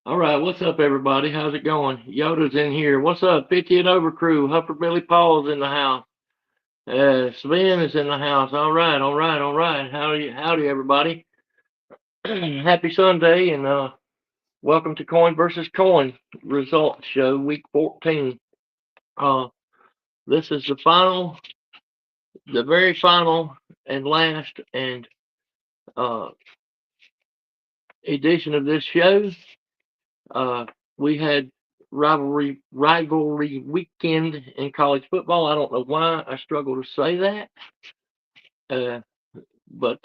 All right, what's up, everybody? How's it going? Yoda's in here. What's up, 50 and over crew? Hupper Billy Paul's in the house. Sven is in the house. All right, all right, all right. Howdy, everybody. Happy Sunday, and welcome to Coin versus Coin Results Show, Week 14. Uh, this is the very final and last and uh, edition of this show. Uh, we had rivalry weekend in college football. I don't know why I struggle to say that, uh, but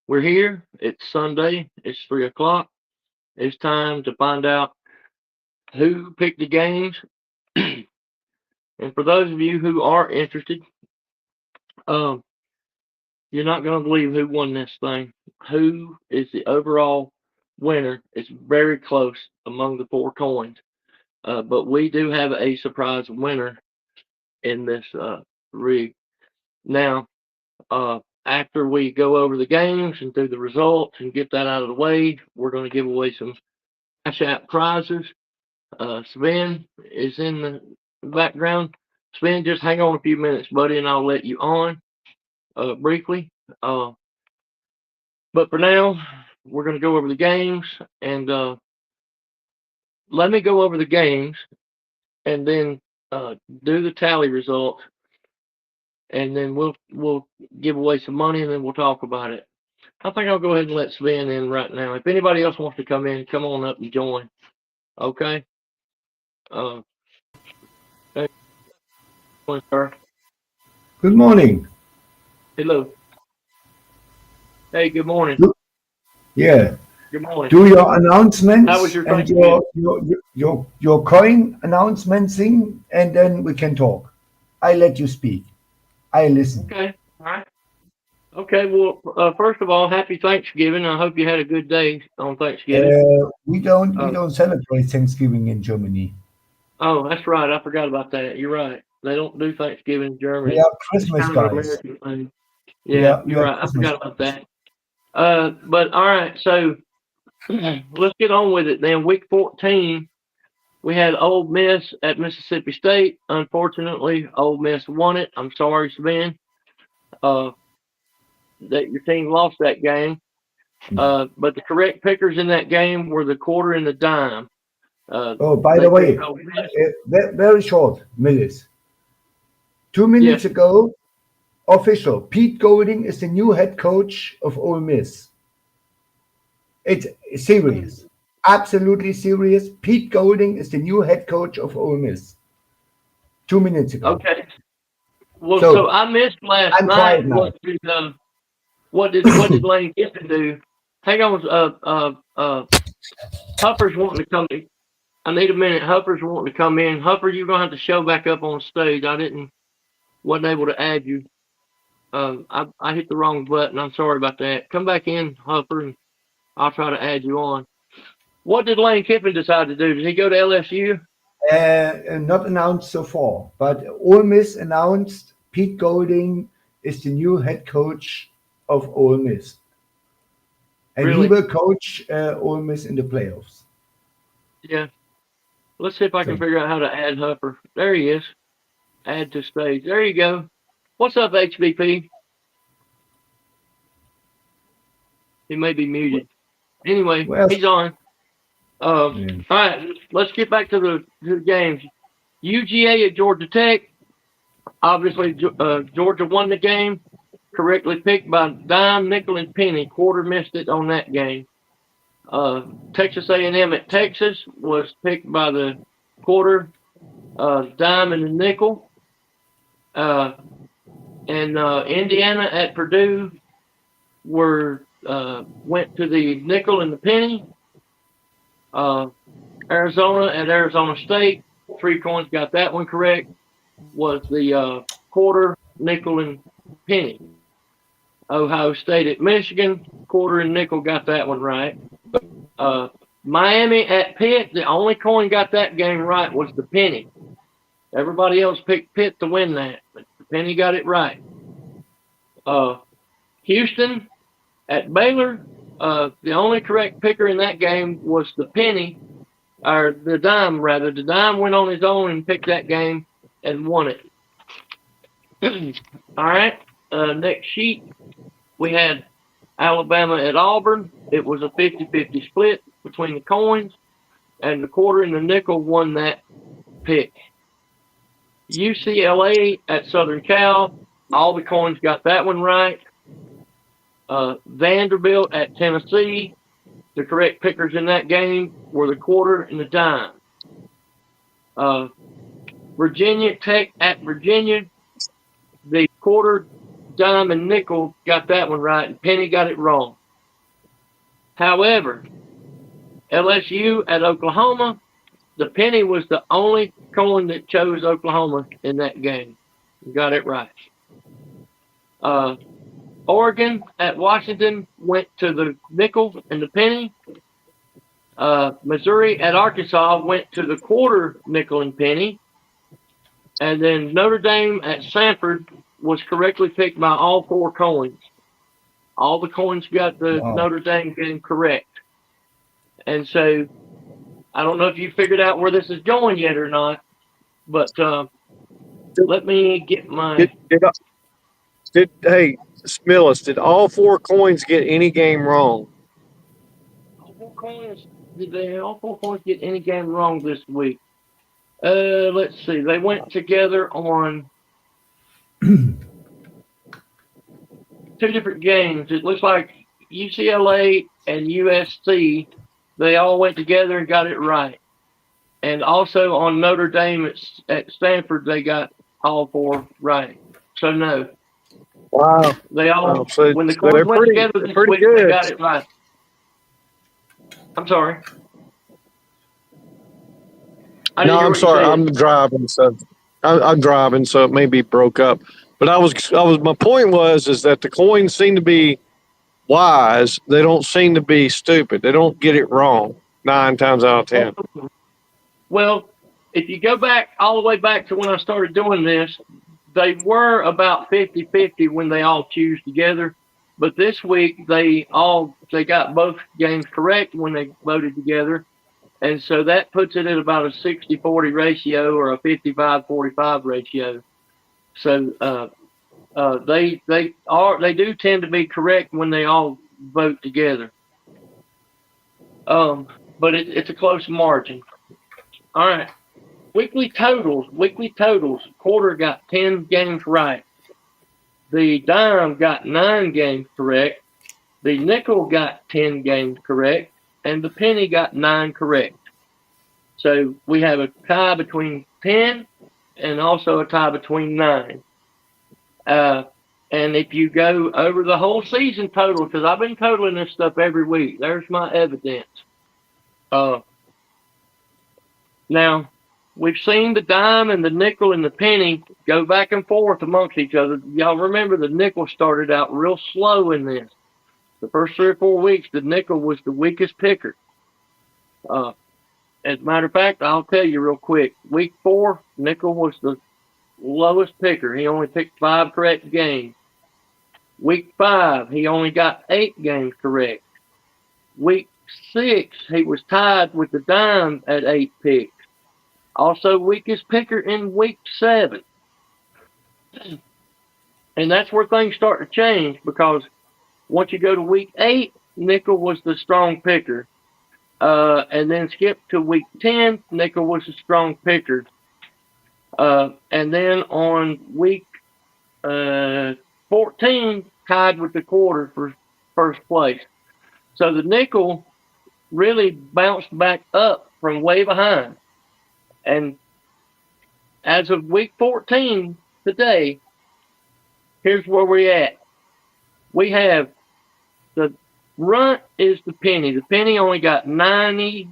we're here. It's Sunday. It's 3 o'clock. It's time to find out who picked the games. And for those of you who are interested, um, you're not going to believe who won this thing. Who is the overall winner? It's very close among the four coins. But we do have a surprise winner in this rig. Now, after we go over the games and do the results and get that out of the way, we're going to give away some cash out prizes. Sven is in the background. Sven, just hang on a few minutes, buddy, and I'll let you on briefly. But for now, we're going to go over the games, and let me go over the games and then do the tally results, and then we'll give away some money, and then we'll talk about it. I think I'll go ahead and let Sven in right now. If anybody else wants to come in, come on up and join. Okay. Uh, hey, sir. Good morning. Hello. Hey, good morning. Yeah. Good morning. Do your How was announcements your and Thanksgiving? your coin announcement thing, and then we can talk. I let you speak. I listen. Okay. All right. Okay. Well, first of all, happy Thanksgiving. I hope you had a good day on Thanksgiving. We Uh, don't celebrate Thanksgiving in Germany. oh, that's right. I forgot about that. You're right. They don't do Thanksgiving in We Germany. are It's Christmas kind of an guys. American thing. We Yeah, are we you're are right. I Christmas forgot about guys. that. But all right. So let's get on with it then. Week 14, we had Ole Miss at Mississippi State. Unfortunately, Ole Miss won it. I'm sorry, Sven, uh, that your team lost that game. But the correct pickers in that game were the quarter and the dime. Oh, by the They picked way, Ole Miss. very short, Millis. Two Yes. minutes ago, official. Pete Golding is the new head coach of Ole Miss. It's serious. Absolutely serious. Pete Golding is the new head coach of Ole Miss. 2 minutes ago. Okay. Well, so So I missed last I'm quiet night. now. What did Lane Kiffin do? Hang on. Huffer's wanting to come. I need a minute. Huffer's wanting to come in. Huffer, you're gonna have to show back up on stage. Wasn't able to add you. I hit the wrong button. I'm sorry about that. Come back in, Huffer, and I'll try to add you on. What did Lane Kiffin decide to do? Did he go to LSU? Not announced so far, but Ole Miss announced Pete Golding is the new head coach of Ole Miss, and he Really? will coach Ole Miss in the playoffs. Yeah. Let's see if I can So figure out how to add Huffer. There he is. Add to stage. There you go. What's up, HVP? He may be muted. Anyway, well, he's on. All yeah. right, let's get back to the games. UGA at Georgia Tech. Obviously, Georgia won the game. Correctly picked by dime, nickel, and penny. Quarter missed it on that game. Texas A&M at Texas was picked by the quarter, dime, and the nickel. Uh, and Indiana at Purdue went to the nickel and the penny. Arizona at Arizona State, 3 coins got that one correct. Was the quarter, nickel, and penny. Ohio State at Michigan, quarter and nickel got that one right. Uh, Miami at Pitt, the only coin got that game right was the penny. Everybody else picked Pitt to win that, but the penny got it right. Houston at Baylor, The only correct picker in that game was the penny, or the dime rather. The dime went on his own and picked that game and won it. All right. Next sheet, we had Alabama at Auburn. It was a 50-50 split between the coins, and the quarter and the nickel won that pick. UCLA at Southern Cal, all the coins got that one right. Vanderbilt at Tennessee, the correct pickers in that game were the quarter and the dime. Virginia Tech at Virginia, the quarter, dime, and nickel got that one right, and penny got it wrong. However, LSU at Oklahoma, the penny was the only coin that chose Oklahoma in that game. You got it right. Oregon at Washington went to the nickel and the penny. Missouri at Arkansas went to the quarter, nickel, and penny. And then Notre Dame at Sanford was correctly picked by all four coins. All the coins got the Notre Dame game correct. And so I don't know if you figured out where this is going yet or not, but let me get my... Hey, Smillis, did all four coins get any game wrong? Did all four coins get any game wrong this week? Let's see. They went together on 2 different games. It looks like UCLA and USC, they all went together and got it right. And also on Notre Dame at Stanford, they got all four right. So no. Wow. They all, so when the coins went together this week, good. They got it right. I'm sorry. No, I'm sorry. I'm driving, so I'm driving, so it may be broke up. But my point is that the coins seem to be wise. They don't seem to be stupid. They don't get it wrong 9 times out of 10. Well, if you go back all the way back to when I started doing this, they were about 50-50 when they all choose together. But this week they got both games correct when they voted together. And so that puts it at about a 60-40 ratio or a 55-45 ratio. So they do tend to be correct when they all vote together. But it's a close margin. All right. Weekly totals. Quarter got 10 games right. The dime got 9 games correct. The nickel got 10 games correct. And the penny got 9 correct. So we have a tie between 10 and also a tie between 9. And if you go over the whole season total, because I've been totaling this stuff every week, there's my evidence. Now, we've seen the dime and the nickel and the penny go back and forth amongst each other. Y'all remember the nickel started out real slow in this. The first 3 or 4 weeks, the nickel was the weakest picker. As a matter of fact, I'll tell you real quick. Week 4, nickel was the lowest picker. He only picked 5 correct games. Week 5, he only got 8 games correct. Week 6, he was tied with the dime at 8 picks. Also weakest picker in week 7. And that's where things start to change, because once you go to week 8, nickel was the strong picker. And then skip to week 10, nickel was a strong picker. And then on week 14, tied with the quarter for first place. So the nickel really bounced back up from way behind. And as of week 14 today, here's where we're at. We have the runt is the penny. The penny only got 90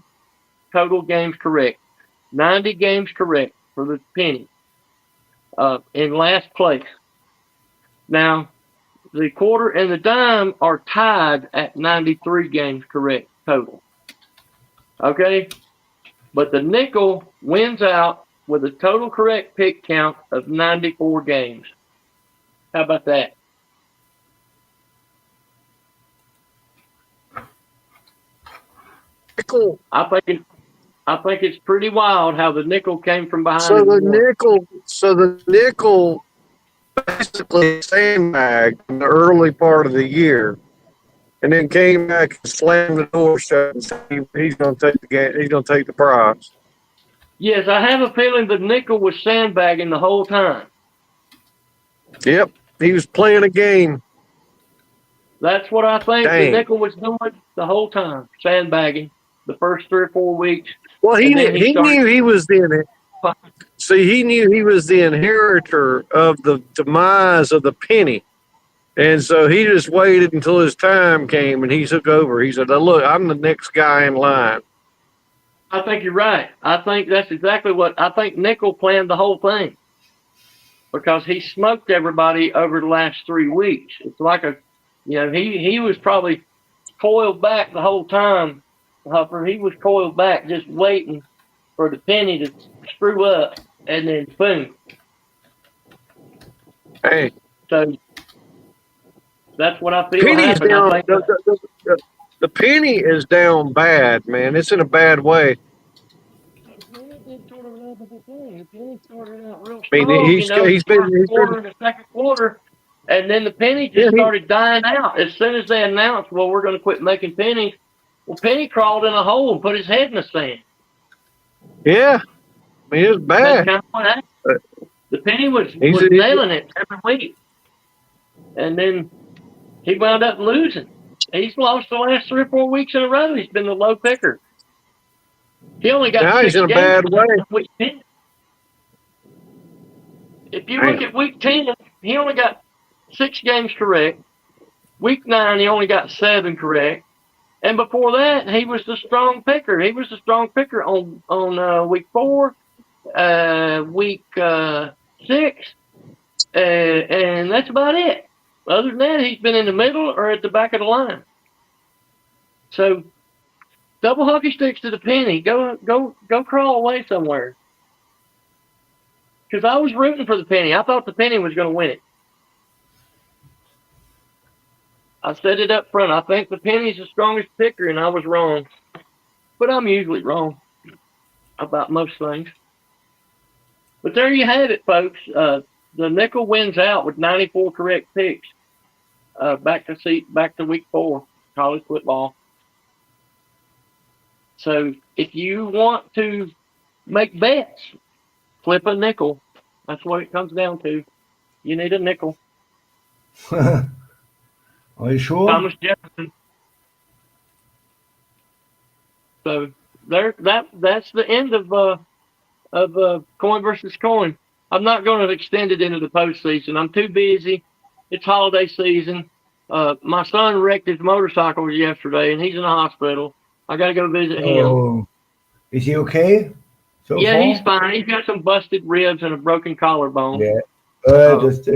total games correct. 90 games correct for the penny in last place. Now, the quarter and the dime are tied at 93 games correct total. Okay? But the nickel wins out with a total correct pick count of 94 games. How about that? nickel. I think it's pretty wild how the nickel came from behind. So the nickel basically sandbagged in the early part of the year, and then came back and slammed the door shut and said he's going to take the game. He's going to take the prize. Yes, I have a feeling the nickel was sandbagging the whole time. Yep, he was playing a game. That's what I think Dang. the nickel was doing the whole time, sandbagging the first 3 or 4 weeks. Well, he knew he was the he knew he was the inheritor of the demise of the penny. And so he just waited until his time came and he took over. He said, look, I'm the next guy in line. I think you're right. I think that's exactly what I think Nickel planned the whole thing, because he smoked everybody over the last 3 weeks. It's like he was probably coiled back the whole time, Hupper. He was coiled back just waiting for the penny to screw up, and then boom. Hey. So that's what I feel Penny's happened. down. I think the penny is down bad, man. It's in a bad way. Penny started out real I mean, strong, he's been in the second quarter, and then the penny just started dying out. As soon as they announced, well, we're going to quit making pennies, well, Penny crawled in a hole and put his head in the sand. Yeah, I mean, it was bad. That's kind of what happened. The penny was nailing it every week, and then he wound up losing. He's lost the last 3 or 4 weeks in a row. He's been the low picker. He only got 6 he's in a games bad way. Week 10. If you look at week 10, he only got 6 games correct. Week 9, he only got 7 correct. And before that, he was the strong picker. He was the strong picker on week 4, week 6, and that's about it. Other than that, he's been in the middle or at the back of the line. So, double hockey sticks to the penny. Go crawl away somewhere. Because I was rooting for the penny. I thought the penny was going to win it. I said it up front. I think the penny's the strongest picker, and I was wrong. But I'm usually wrong about most things. But there you have it, folks. The nickel wins out with 94 correct picks. Back to week 4, college football. So if you want to make bets, flip a nickel. That's what it comes down to. You need a nickel. Are you sure? Thomas Jefferson. So that's the end of coin versus coin. I'm not going to extend it into the postseason. I'm too busy. It's holiday season. My son wrecked his motorcycle yesterday, and he's in the hospital. I got to go visit him. Oh, is he okay? Yeah, he's fine. He's got some busted ribs and a broken collarbone. Yeah, just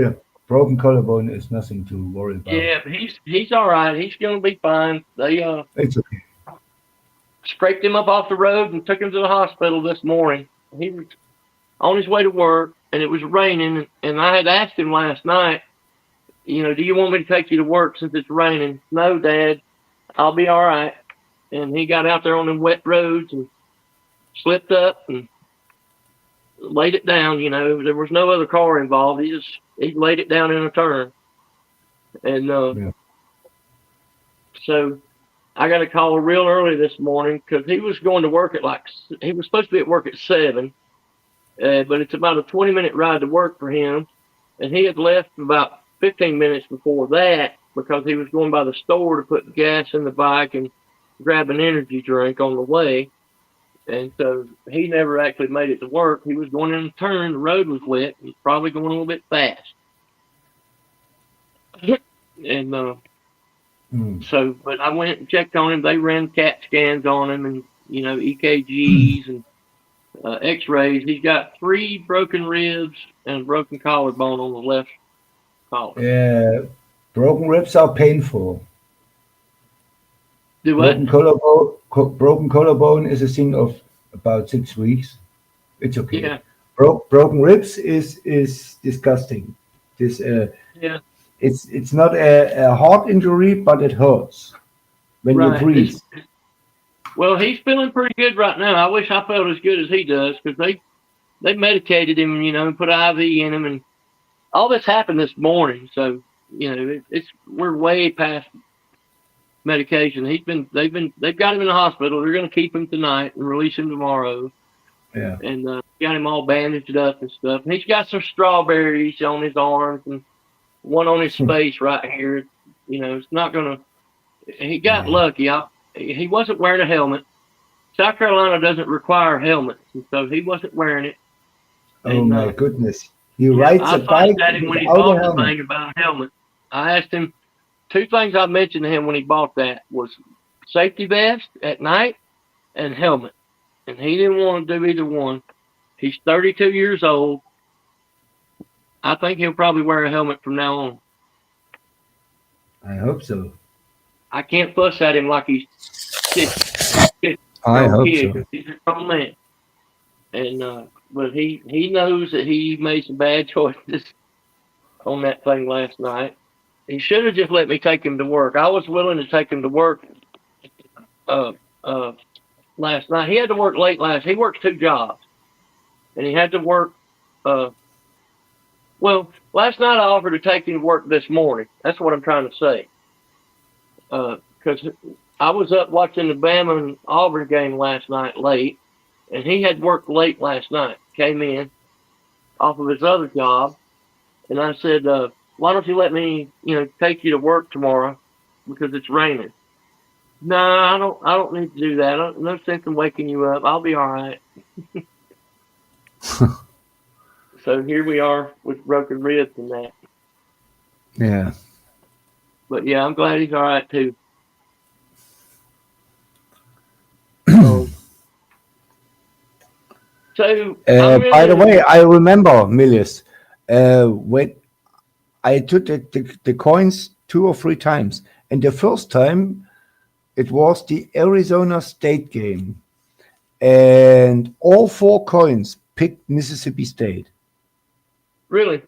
broken collarbone is nothing to worry about. Yeah, he's all right. He's going to be fine. They it's okay. Scraped him up off the road and took him to the hospital this morning. He was on his way to work, and it was raining. And I had asked him last night, do you want me to take you to work since it's raining? No, Dad, I'll be all right. And he got out there on them wet roads and slipped up and laid it down. There was no other car involved. He laid it down in a turn. And so I got a call real early this morning because he was going to work he was supposed to be at work at 7, but it's about a 20-minute ride to work for him. And he had left about 15 minutes before that because he was going by the store to put gas in the bike and grab an energy drink on the way. And so he never actually made it to work. He was going in a turn. The road was wet. He was probably going a little bit fast. And so, but I went and checked on him. They ran CAT scans on him and, EKGs and x-rays. He's got 3 broken ribs and a broken collarbone on the left collar. Yeah, broken ribs are painful. Do what? Broken collarbone is a thing of about 6 weeks. It's okay. Yeah. Broken ribs is disgusting. It's not a heart injury, but it hurts when you breathe. Well, he's feeling pretty good right now. I wish I felt as good as he does because they medicated him, and put an IV in him, and all this happened this morning. So we're way past medication. They've got him in the hospital. They're going to keep him tonight and release him tomorrow. Yeah. And got him all bandaged up and stuff. And he's got some strawberries on his arms and one on his face right here. It's not gonna. He got lucky. He wasn't wearing a helmet. South Carolina doesn't require helmets, and so he wasn't wearing it. Oh my goodness! He Yeah, rides I a bike at him when he without a bought the helmet. thing about a helmet. I asked him two things. I mentioned to him when he bought that was safety vest at night and helmet, and he didn't want to do either one. He's 32 years old. I think he'll probably wear a helmet from now on. I hope so. I can't fuss at him like he's I hope kid. so. He's a grown man, and but he knows that he made some bad choices on that thing last night. He should have just let me take him to work. I was willing to take him to work uh, uh, last night. He had to work late He works two jobs, and he had to work. Well, last night I offered to take him to work this morning. That's what I'm trying to say. Because I was up watching the Bama and Auburn game last night late, and he had worked late last night. Came in off of his other job, and I said, "Why don't you let me, take you to work tomorrow because it's raining?" No, I don't need to do that. No sense in waking you up. I'll be all right. So here we are with broken ribs and that. Yeah. But yeah, I'm glad he's all right too. So by the way, I remember, Milius, when I took the coins 2 or 3 times, and the first time it was the Arizona State game, and all 4 coins picked Mississippi State. Really?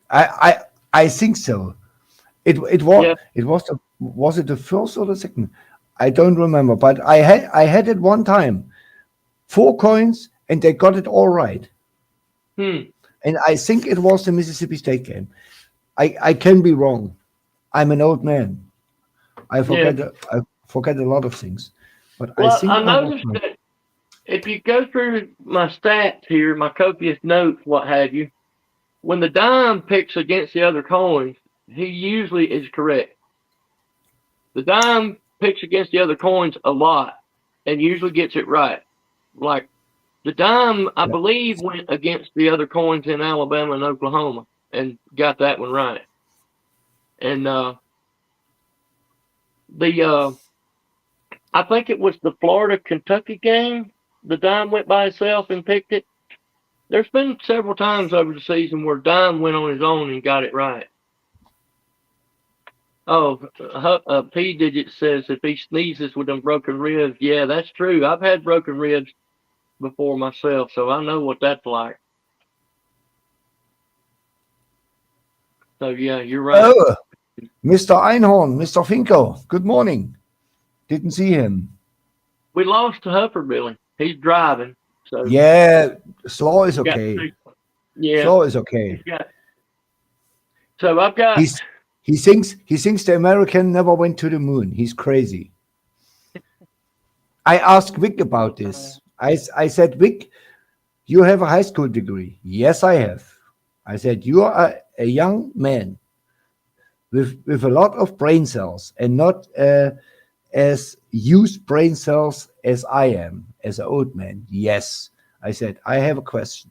I think so. It was it the first or the second? I don't remember, but I had it one time, 4 coins, and they got it all right. And I think it was the Mississippi State game. I can be wrong. I'm an old man. I forget a lot of things. But well, I think I noticed that if you go through my stats here, my copious notes, what have you, when the dime picks against the other coins, he usually is correct. The dime picks against the other coins a lot and usually gets it right. Like the dime, I believe, went against the other coins in Alabama and Oklahoma and got that one right. And I think it was the Florida-Kentucky game. The dime went by itself and picked it. There's been several times over the season where Dime went on his own and got it right. Oh, P Digit says if he sneezes with them broken ribs, yeah, that's true. I've had broken ribs before myself, so I know what that's like. So yeah, you're right. Oh, Mr. Einhorn, Mr. Finko, good morning. Didn't see him. We lost to Hupper, Billy. He's driving. So yeah, Slaw is okay. Yeah, Slaw is okay. So I've got. He thinks the American never went to the moon. He's crazy. I asked Vic about this. I said, Vic, you have a high school degree. Yes, I have. I said, you are a young man with a lot of brain cells and not as used brain cells as I am as an old man. Yes. I said, I have a question.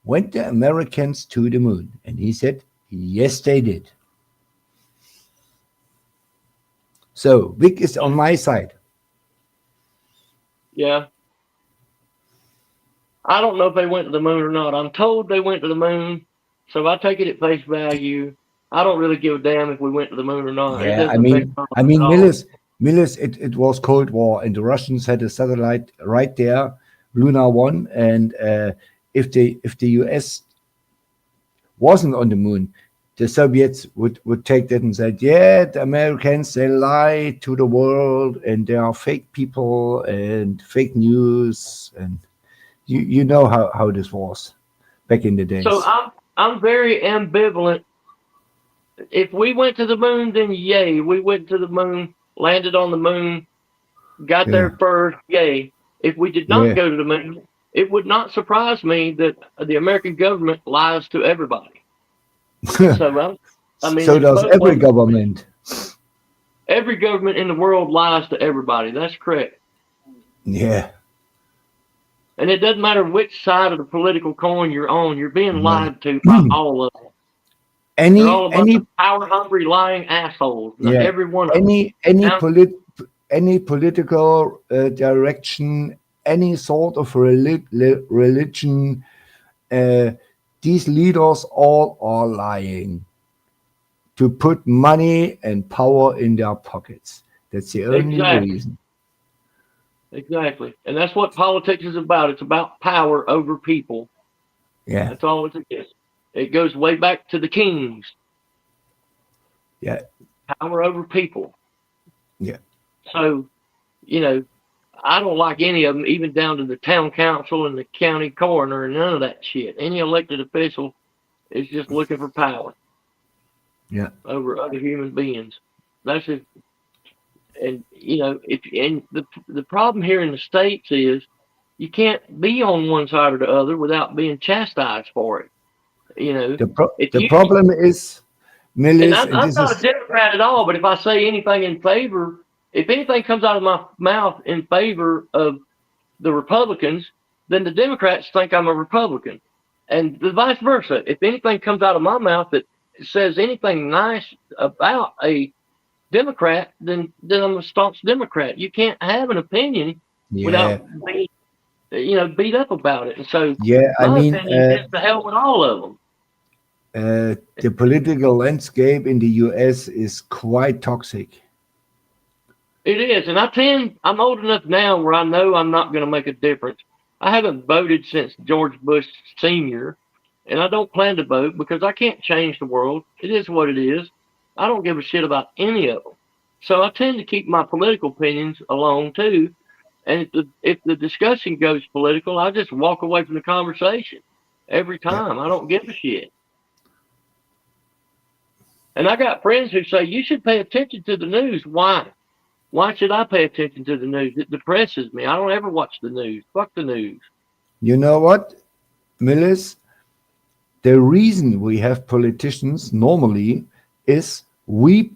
Went the Americans to the moon? And he said, yes, they did. So Vic is on my side. Yeah. I don't know if they went to the moon or not. I'm told they went to the moon, so I take it at face value. I don't really give a damn if we went to the moon or not. Yeah, I mean, Millis, it was Cold War, and the Russians had a satellite right there, Luna 1, and if the US wasn't on the moon, the Soviets would take that and said, yeah, the Americans, they lie to the world and they are fake people and fake news. And you know how this was back in the days. So I'm very ambivalent. If we went to the moon, then yay. We went to the moon, landed on the moon, got there first, yay. If we did not go to the moon, it would not surprise me that the American government lies to everybody. So so does every government. Every government in the world lies to everybody. That's correct. Yeah. And it doesn't matter which side of the political coin you're on, you're being lied to by all of them. They're all about the power-hungry, lying assholes. Every one of them. Any political direction, any sort of religion, these leaders all are lying to put money and power in their pockets. That's the only reason. Exactly. And that's what politics is about. It's about power over people. Yeah. That's all it is. It goes way back to the kings. Yeah. Power over people. Yeah. So, I don't like any of them, even down to the town council and the county coroner and none of that shit. Any elected official is just looking for power. Yeah. Over other human beings. That's it. And the problem here in the States is you can't be on one side or the other without being chastised for it. The problem is, Millis, and I'm not a Democrat at all, but if I say anything if anything comes out of my mouth in favor of the Republicans, then the Democrats think I'm a Republican. And the vice versa. If anything comes out of my mouth that says anything nice about a Democrat, then I'm a staunch Democrat. You can't have an opinion without being, beat up about it. And so, my opinion is to hell with all of them. The political landscape in the U.S. is quite toxic. It is, and I'm old enough now where I know I'm not going to make a difference. I haven't voted since George Bush Sr., and I don't plan to vote because I can't change the world. It is what it is. I don't give a shit about any of them. So I tend to keep my political opinions alone too. And if the discussion goes political, I just walk away from the conversation every time. I don't give a shit. And I got friends who say, you should pay attention to the news. Why? Why should I pay attention to the news? It depresses me. I don't ever watch the news. Fuck the news. You know what, Millis? The reason we have politicians normally is we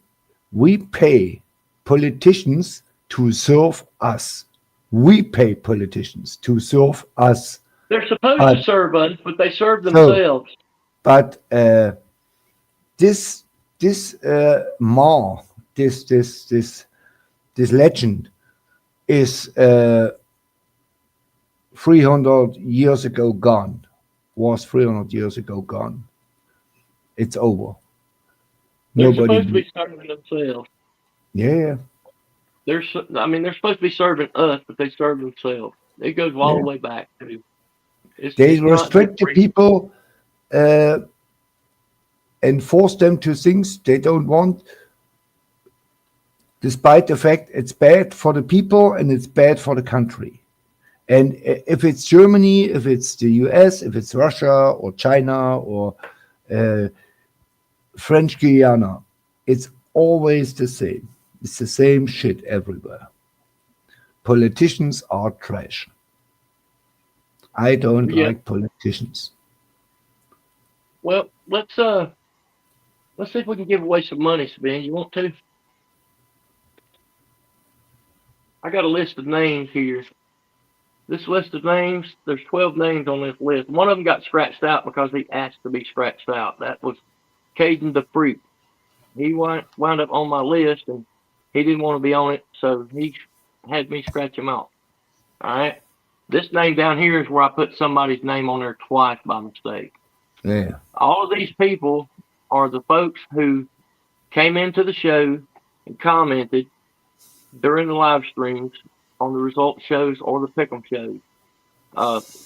pay politicians to serve us. We pay politicians to serve us. They're supposed to serve us, but they serve themselves. But this legend is 300 years ago gone. Was 300 years ago gone. It's over. They're supposed to be serving themselves. Yeah. They're supposed to be serving us, but they serve themselves. It goes all the way back to. They restrict the people and force them to things they don't want, despite the fact it's bad for the people and it's bad for the country. And if it's Germany, if it's the US, if it's Russia or China or French Guiana, it's always the same. It's the same shit everywhere. Politicians are trash. I don't like politicians. Well, let's see if we can give away some money, Sven. You want to? I got a list of names here. This list of names, there's 12 names on this list. One of them got scratched out because he asked to be scratched out. That was Caden the Freak. He wound up on my list, and he didn't want to be on it, so he had me scratch him out. All right? This name down here is where I put somebody's name on there twice by mistake. Yeah. All of these people are the folks who came into the show and commented during the live streams on the result shows or the pick'em shows.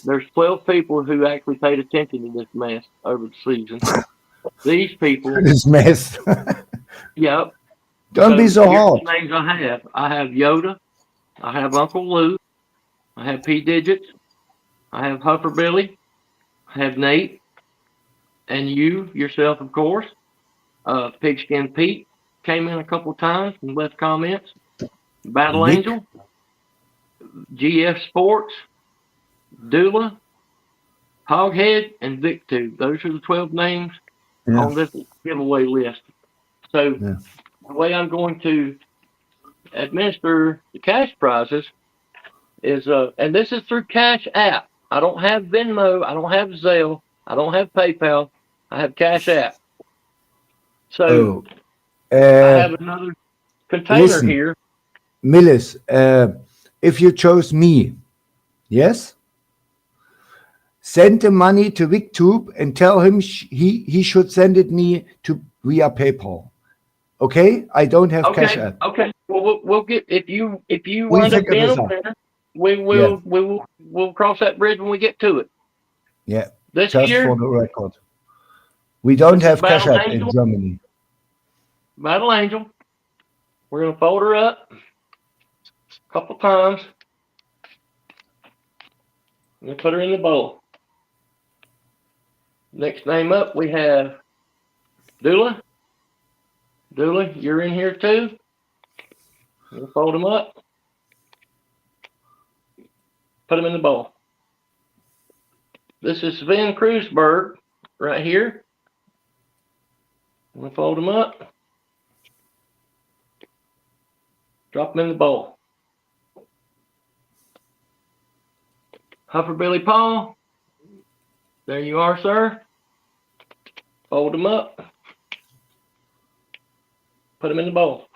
There's 12 people who actually paid attention to this mess over the season. These people, This mess. yep. Don't be So so here's hard. the names I have. I have Yoda. I have Uncle Lou. I have P Digits. I have Huffer Billy. I have Nate. And you, yourself, of course. Pigskin Pete came in a couple times and left comments. Battle Vic. Angel. GF Sports. Dula. Hoghead. And VicTube. Those are the 12 names Yeah. on this giveaway list. So Yeah. the way I'm going to administer the cash prizes is and this is through Cash App. I don't have Venmo, I don't have Zelle, I don't have PayPal, I have Cash App. So Oh, I have another container listen, here. Millis, if you chose me, yes, send the money to VicTube and tell him he should send it me to via PayPal. Okay, I don't have Cash Okay, App. okay. Well, we'll get if you We wind up figure being this a out. winner, we Yeah, will we'll cross that bridge when we get to it. yeah. This Just for year, the record, we don't this is have Cash Battle App in Angel. Germany. Battle Angel. We're gonna fold her up a couple times. And put her in the bowl. Next name up, we have Dula. Dula, you're in here too. We'll fold them up. Put them in the bowl. This is Sven Kreuzberg right here. We'll fold them up. Drop them in the bowl. Huffer Billy Paul. There you are, sir. Fold them up. Put them in the bowl.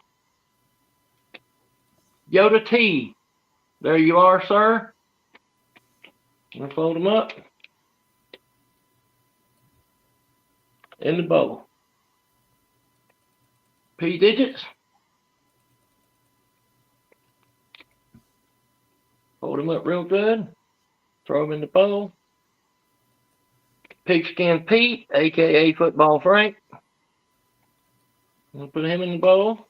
Yoda T. There you are, sir. We'll fold them up. In the bowl. P Digits. Fold them up real good. Throw them in the bowl. Pigskin Pete, aka Football Frank. We'll put him in the bowl.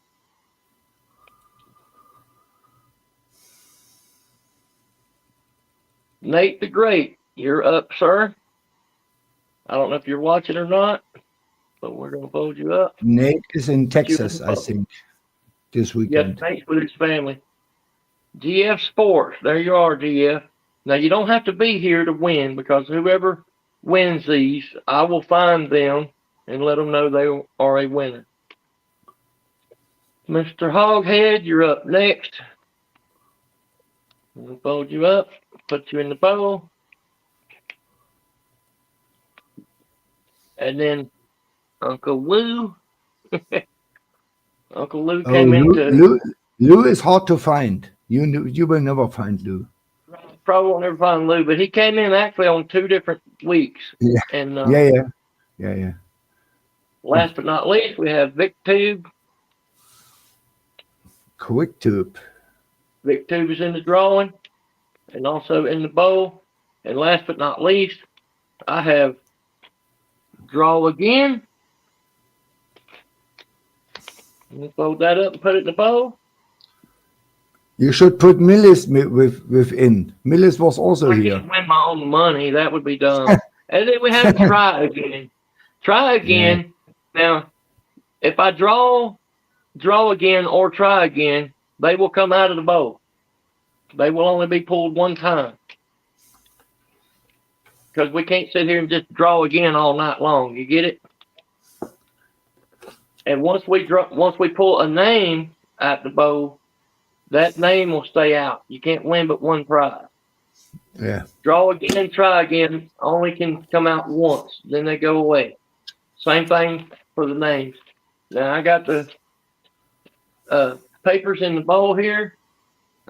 Nate the Great, you're up, sir. I don't know if you're watching or not, but we're going to fold you up. Nate is in Put you in Texas, the I bowl. think, this Yes, weekend. Nate's with his family. GF Sports, there you are, GF. Now, you don't have to be here to win because whoever wins these, I will find them and let them know they are a winner. Mr. Hoghead, you're up next. We'll fold you up, put you in the bowl. And then Uncle Lou. Uncle Lou Oh, came into. Lou is hard to find. You will never find Lou. Probably won't ever find Lou, but he came in actually on 2 different weeks. Yeah, And yeah. last but not least, we have VicTube. QuickTube. VicTube is in the drawing and also in the bowl. And last but not least, I have Draw Again. We'll fold that up and put it in the bowl. You should put Millis within. Millis was also I here. can't win my own money. That would be dumb. And then we have Try Again. Try Again. Yeah. Now, if I draw again, or try again, they will come out of the bowl. They will only be pulled one time. Because we can't sit here and just draw again all night long. You get it? And once we pull a name out the bowl, that name will stay out. You can't win but one prize. Yeah. Draw again, try again, only can come out once. Then they go away. Same thing for the names. Now I got the papers in the bowl here.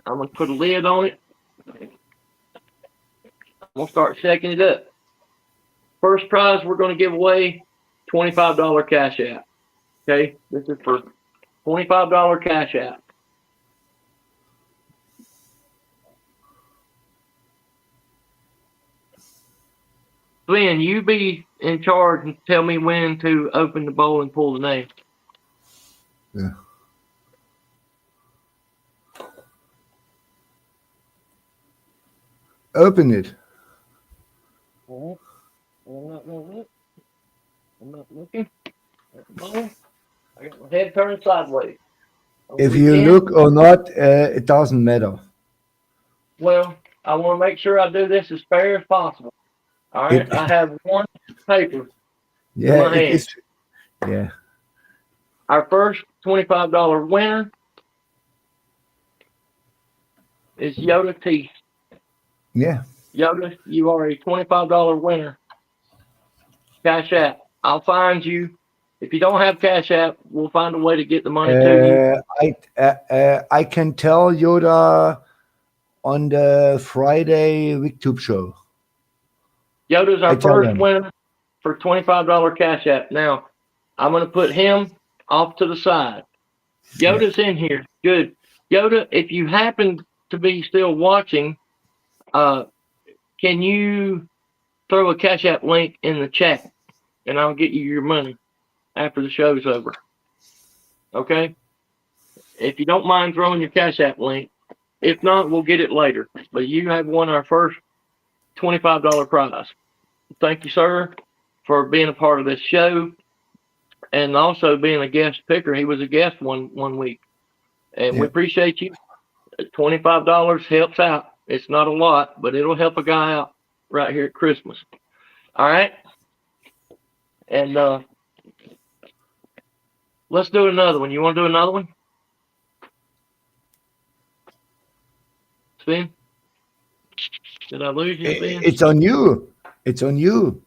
I'm going to put a lid on it. I'm going to start shaking it up. First prize we're going to give away, $25 Cash App. Okay, this is for $25 Cash App. Sven, you be in charge and tell me when to open the bowl and pull the name. Yeah. Open it. All right. I'm not looking at the bowl. I got my head turned sideways. If you look or not, it doesn't matter. Well, I want to make sure I do this as fair as possible. All right. I have one paper in my hand. Is. Yeah. Our first $25 winner is Yoda T. Yeah. Yoda, you are a $25 winner. Cash App. I'll find you. If you don't have Cash App, we'll find a way to get the money to you. I can tell Yoda on the Friday WeekTube show. Yoda's our first winner for $25 Cash App. Now, I'm going to put him off to the side. Yoda's in here. Good. Yoda, if you happen to be still watching, can you throw a Cash App link in the chat, and I'll get you your money after the show's over. Okay? If you don't mind throwing your Cash App link. If not, we'll get it later. But you have won our first $25 prize. Thank you, sir, for being a part of this show and also being a guest picker. He was a guest one week. And we appreciate you. $25 helps out. It's not a lot, but it'll help a guy out right here at Christmas. All right? And let's do another one. You want to do another one? Sven? Did I lose you, Sven? It's on you. It's on you.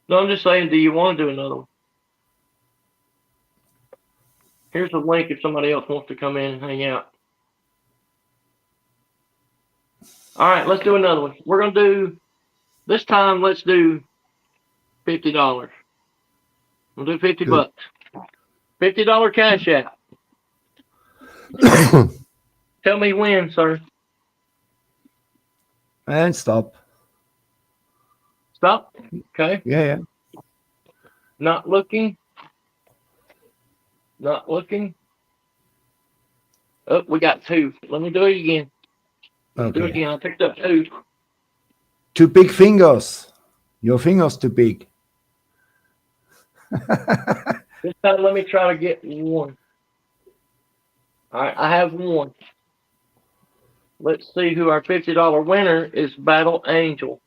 No, I'm just saying, do you want to do another one? Here's the link if somebody else wants to come in and hang out. All right, let's do another one. We're going to do, this time, let's do $50. We'll do 50 bucks. $50 Cash App. Tell me when, sir. And stop. Stop. Okay. Yeah. Not looking. Not looking. Oh, we got two. Let me do it again. Okay. Do it again. I picked up two. Two big fingers. Your fingers too big. This time, let me try to get one. All right, I have one. Let's see who our $50 winner is. Battle Angel.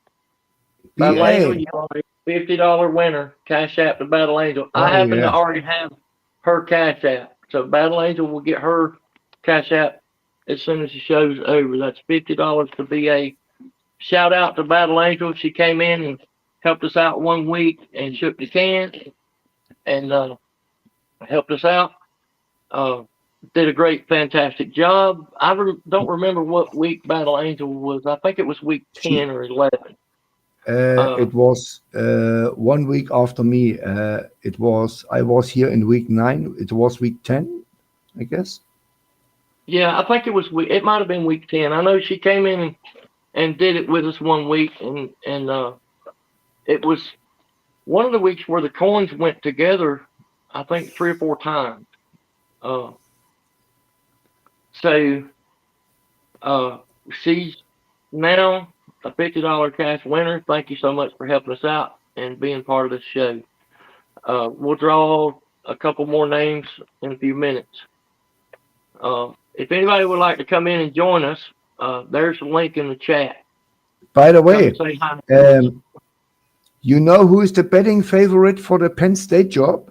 Battle Angel, you are a $50 winner. Cash App to Battle Angel. I happen to already have her Cash App. So Battle Angel will get her Cash App as soon as the show's over. That's $50 to be a shout out to Battle Angel. She came in and helped us out 1 week and shook the can and helped us out. Did a great, fantastic job. I don't remember what week Battle Angel was. I think it was week 10 or 11. It was 1 week after me. I was here in week 9. It was week 10, I guess. Yeah, I think it might have been week 10. I know she came in and did it with us 1 week, and it was one of the weeks where the coins went together, I think 3 or 4 times. So she's now a $50 cash winner. Thank you so much for helping us out and being part of this show. We'll draw a couple more names in a few minutes. If anybody would like to come in and join us, there's a link in the chat. By the way, you know who is the betting favorite for the Penn State job?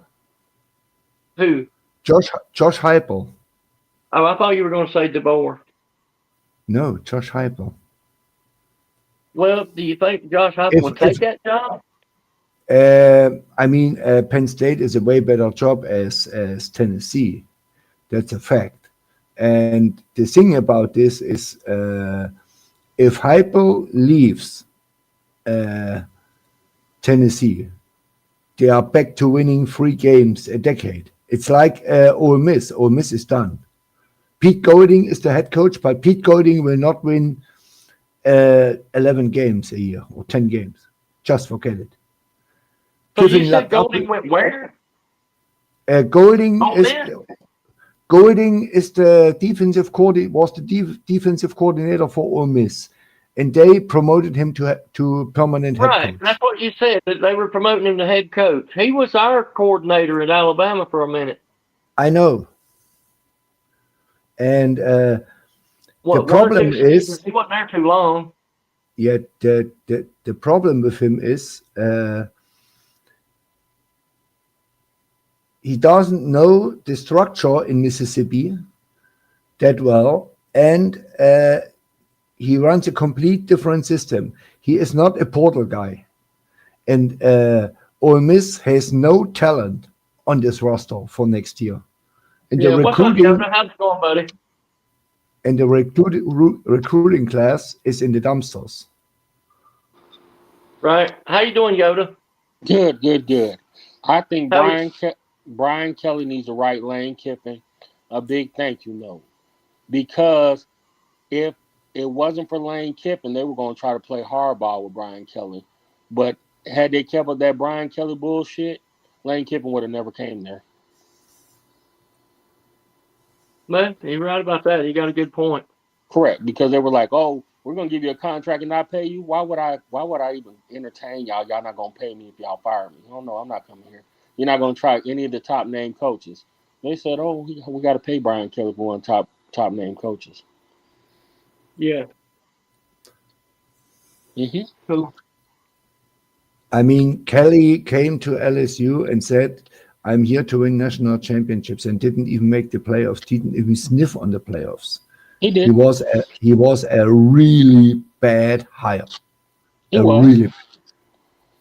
Who? Josh Heupel. Oh, I thought you were going to say DeBoer. No, Josh Heupel. Well, do you think Josh Heupel would take that job? I mean, Penn State is a way better job as Tennessee. That's a fact. And the thing about this is, if Heupel leaves Tennessee, they are back to winning 3 games a decade. It's like Ole Miss. Ole Miss is done. Pete Golding is the head coach, but Pete Golding will not win 11 games a year or 10 games. Just forget it. So you said Golding went where? Golding is the defensive defensive coordinator for Ole Miss, and they promoted him to permanent head coach. Right, that's what you said. That they were promoting him to head coach. He was our coordinator at Alabama for a minute. I know. And the problem is he wasn't there too long. Yeah, the problem with him is he doesn't know the structure in Mississippi that well, and he runs a complete different system. He is not a portal guy, and Ole Miss has no talent on this roster for next year. And the recruiting, how's it going, buddy? And the recruiting class is in the dumpsters. Right. How you doing, Yoda? Good. I think Brian Kelly needs to write Lane Kiffin a big thank you note, because if it wasn't for Lane Kiffin, they were going to try to play hardball with Brian Kelly. But had they kept up that Brian Kelly bullshit, Lane Kiffin would have never came there. Man, you're right about that. You got a good point. Correct, because they were like, "Oh, we're gonna give you a contract and not pay you. Why would I even entertain y'all? Y'all not gonna pay me if y'all fire me. Oh no, I'm not coming here. You're not gonna try any of the top name coaches." They said, "Oh, we got to pay Brian Kelly for one top name coaches." Yeah. Cool. I mean, Kelly came to LSU and said, "I'm here to win national championships," and didn't even make the playoffs. Didn't even sniff on the playoffs. He did. He was a really bad hire. Really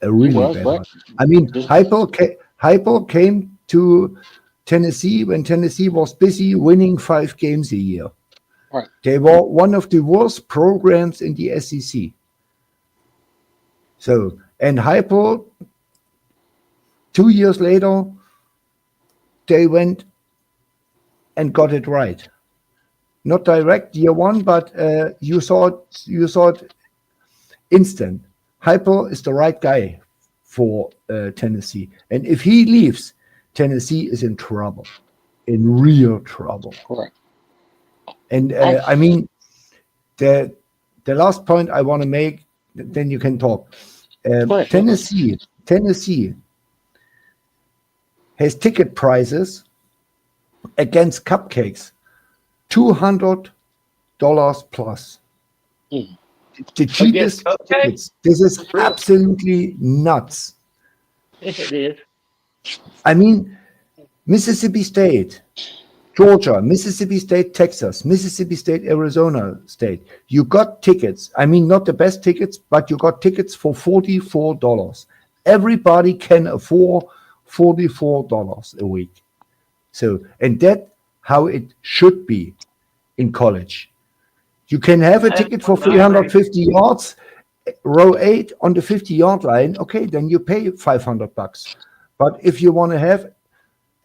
bad hire. I mean, Heupel came to Tennessee when Tennessee was busy winning 5 games a year. Right. They were one of the worst programs in the SEC. So, and Heupel, 2 years later, they went and got it right. Not direct year one, but you saw it instant. Heupel is the right guy for Tennessee, and if he leaves, Tennessee is in trouble, in real trouble. Correct. And I mean, the last point I want to make, then you can talk. Tennessee has ticket prices against cupcakes $200 plus. The cheapest tickets. This is absolutely nuts. It is. I mean, Mississippi State, Georgia, Mississippi State, Texas, Mississippi State, Arizona State. You got tickets. I mean, not the best tickets, but you got tickets for $44. Everybody can afford $44 a week. So, and that's how it should be in college. You can have a ticket for 350 yards, row 8 on the 50-yard line. Okay, then you pay $500. But if you want to have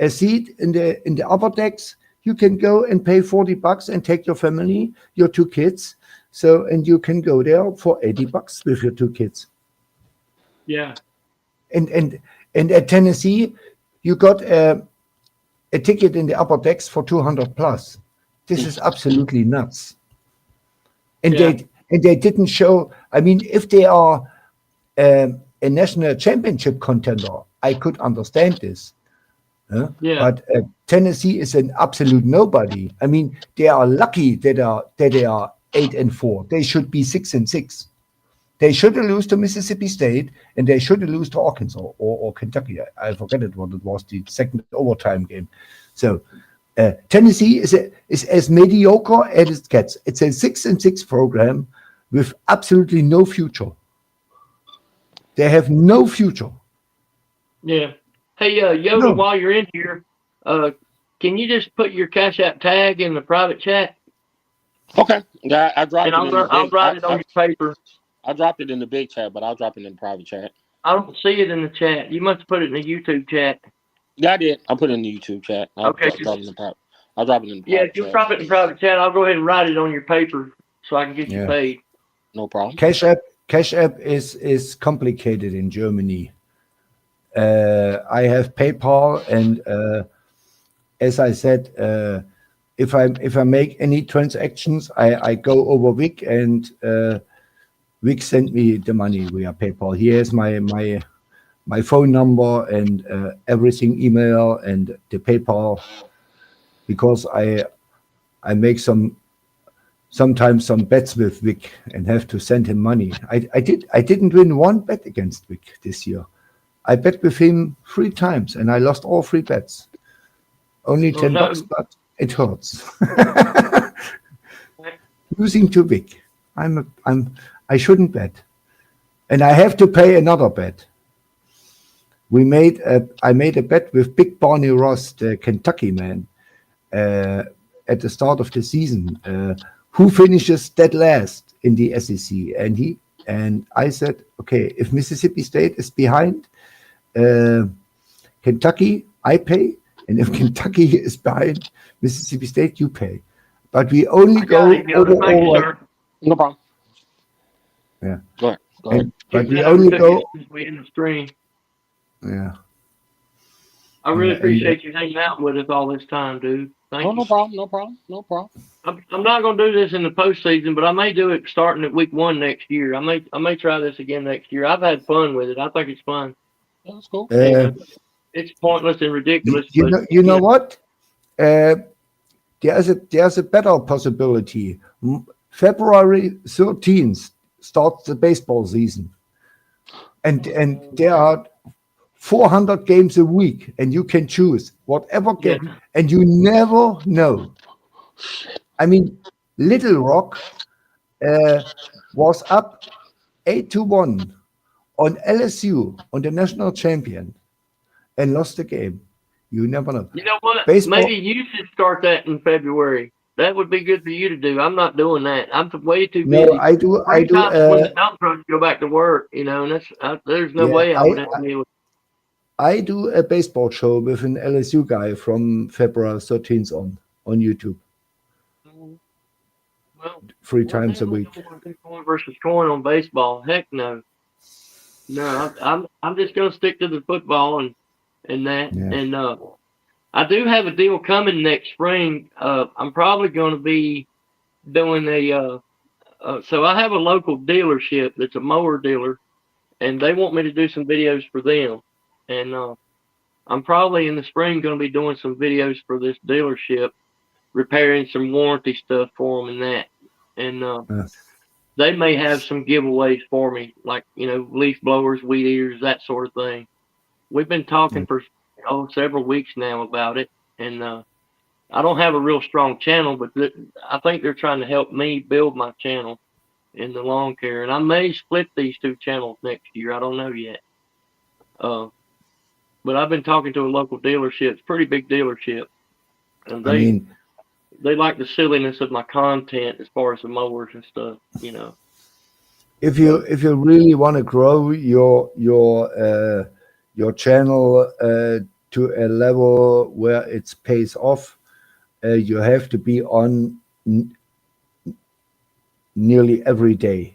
a seat in the upper decks, you can go and pay $40 and take your family, your 2 kids. So, and you can go there for $80 with your 2 kids. Yeah. And at Tennessee, you got a ticket in the upper decks for $200 plus. This is absolutely nuts. And they didn't show. I mean, if they are a national championship contender, I could understand this. But Tennessee is an absolute nobody. I mean, they are lucky that they are 8-4. They should be 6-6. They should have lost to Mississippi State, and they should have lost to Arkansas or Kentucky. I forget what it was, the second overtime game. So Tennessee is as mediocre as it gets. It's a 6-6 program with absolutely no future. They have no future. Yeah. Hey, Yoda, while you're in here, can you just put your Cash App tag in the private chat? Okay. Yeah, I dropped it. I'll write it on your paper. I dropped it in the big chat, but I'll drop it in the private chat. I don't see it in the chat. You must have put it in the YouTube chat. Yeah, I did. I put it in the YouTube chat. I'll drop it in the private chat. Yeah, if you drop it in the private chat, I'll go ahead and write it on your paper so I can get you paid. No problem. Cash App Cash App is complicated in Germany. I have PayPal, and as I said, if I make any transactions, I go over Vic, and Vic sent me the money via PayPal. Here's my phone number and everything, email and the PayPal, because I make sometimes some bets with Vic and have to send him money. I didn't win one bet against Vic this year. I bet with him 3 times and I lost all 3 bets. Only $10, but it hurts. Losing to Vic. I shouldn't bet. And I have to pay another bet. I made a bet with Big Barney Ross, the Kentucky man, at the start of the season. Who finishes dead last in the SEC? And I said, okay, if Mississippi State is behind Kentucky, I pay. And if Kentucky is behind Mississippi State, you pay. But we only go overall. No problem. Yeah. Go ahead. But we only go. We in the stream. Yeah. I really appreciate you hanging out with us all this time, dude. Thank you. No problem. I'm not going to do this in the postseason, but I may do it starting at week 1 next year. I may try this again next year. I've had fun with it. I think it's fun. That's cool. It's pointless and ridiculous. You know what? There's a better possibility. February 13th starts the baseball season, and there are 400 games a week, and you can choose whatever game, and you never know. I mean, Little Rock was up 8-1 on LSU, on the national champion, and lost the game. You never know. You know what? Baseball, maybe you should start that in February. That would be good for you to do. I'm not doing that. I'm way too busy. No, I do. When the dump trucks go back to work, and there's no way I would have to be able to. I do a baseball show with an LSU guy from February 13th on YouTube. Well, 3 times a week. Coin versus coin on baseball. Heck no. No, I'm just gonna stick to the football and that. Yeah. And I do have a deal coming next spring. I'm probably going to be doing so I have a local dealership that's a mower dealer, and they want me to do some videos for them. And I'm probably in the spring going to be doing some videos for this dealership, repairing some warranty stuff for them and that. And they may have some giveaways for me, like, leaf blowers, weed eaters, that sort of thing. We've been talking for several weeks now about it. And I don't have a real strong channel, but I think they're trying to help me build my channel in the lawn care. And I may split these 2 channels next year. I don't know yet. But I've been talking to a local dealership. It's a pretty big dealership. And they like the silliness of my content as far as the mowers and stuff, If you really want to grow your channel to a level where it pays off, you have to be on nearly every day.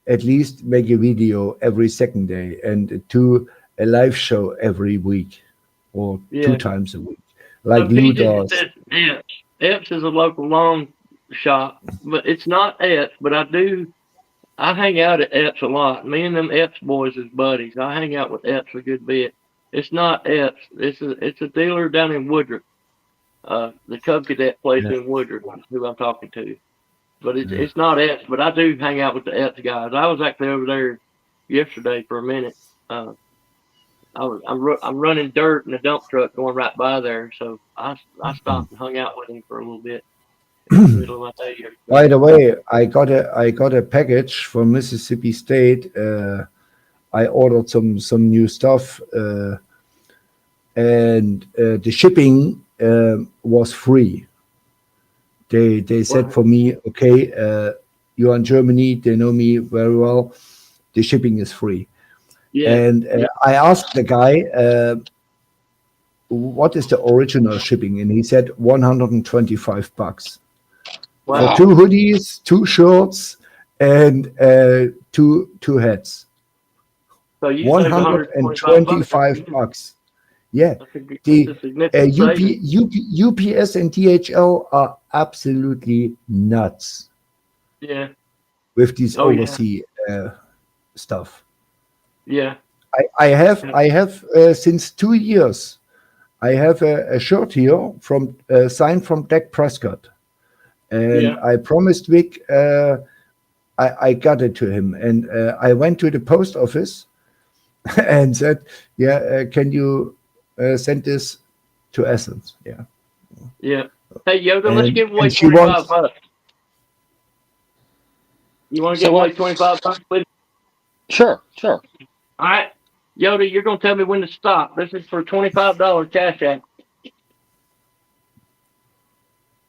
At least make a video every second day and do a live show every week or 2 times a week, like Lou does. Epps is a local lawn shop, but it's not Epps. But I hang out at Epps a lot. Me and them Epps boys is buddies. I hang out with Epps a good bit. It's not Epps. It's a dealer down in Woodruff. The Cub Cadet place in Woodruff is who I'm talking to. But it's not Epps. But I do hang out with the Epps guys. I was actually over there yesterday for a minute. I'm running dirt in a dump truck going right by there, so I stopped and hung out with him for a little bit. By the way, I got a package from Mississippi State. I ordered some new stuff, and the shipping was free. They said for me, okay, you're in Germany. They know me very well. The shipping is free. Yeah. And I asked the guy, what is the original shipping? And he said $125. Wow. For 2 hoodies, 2 shirts, and two heads. So you saved $125. Yeah, That's a the significant saving. UPS and DHL are absolutely nuts Yeah. with these Oh, yeah. overseas stuff. Yeah. I have since 2 years. I have a shirt here from signed from Dak Prescott, and Yeah. I promised Vic I got it to him, and I went to the post office and said, "Yeah, can you send this to Essence?" Yeah. Yeah. Hey, Yoda, let's give away And she 25 wants. bucks. You want to So give away what? 25 bucks, please? Sure. All right. Yoda, you're going to tell me when to stop. This is for $25 cash app.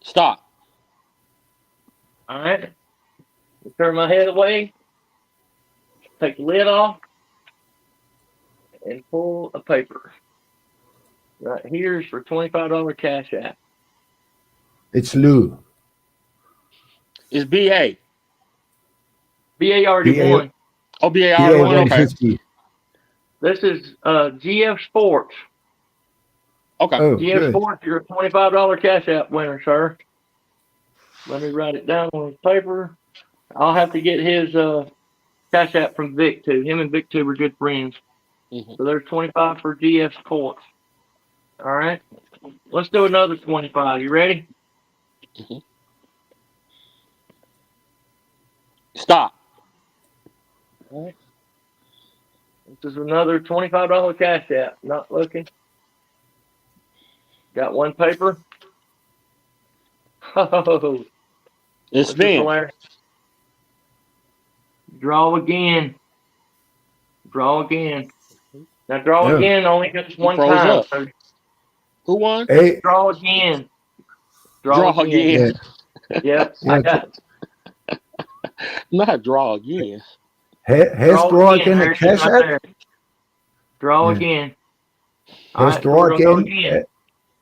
Stop. All right. Turn my head away. Take the lid off. And pull a paper. Right here's for $25 cash app. It's Lou. It's BA. BA already BA won. Oh, BA BA already won. Okay. 150. This is GF Sports. Okay. Oh, GF good. Sports, you're a $25 cash app winner, sir. Let me write it down on paper. I'll have to get his cash app from Vic too. Him and Vic too were good friends. Mhm. So there's 25 for GF Sports. All right. Let's do another 25. You ready? Mhm. Stop. All right. This is another $25 cash app. Not looking. Got one paper. Oh, It's this is spin. hilarious. Draw again. Draw again. Now draw Oh. again only goes one froze time. up. So Who won? Hey, draw again. Draw again. again. yeah, Yep, yeah. I got it. Not draw again. Has draw again There a it is cash right app? there. Draw Yeah. again. All Has right, so draw we're gonna go again? again.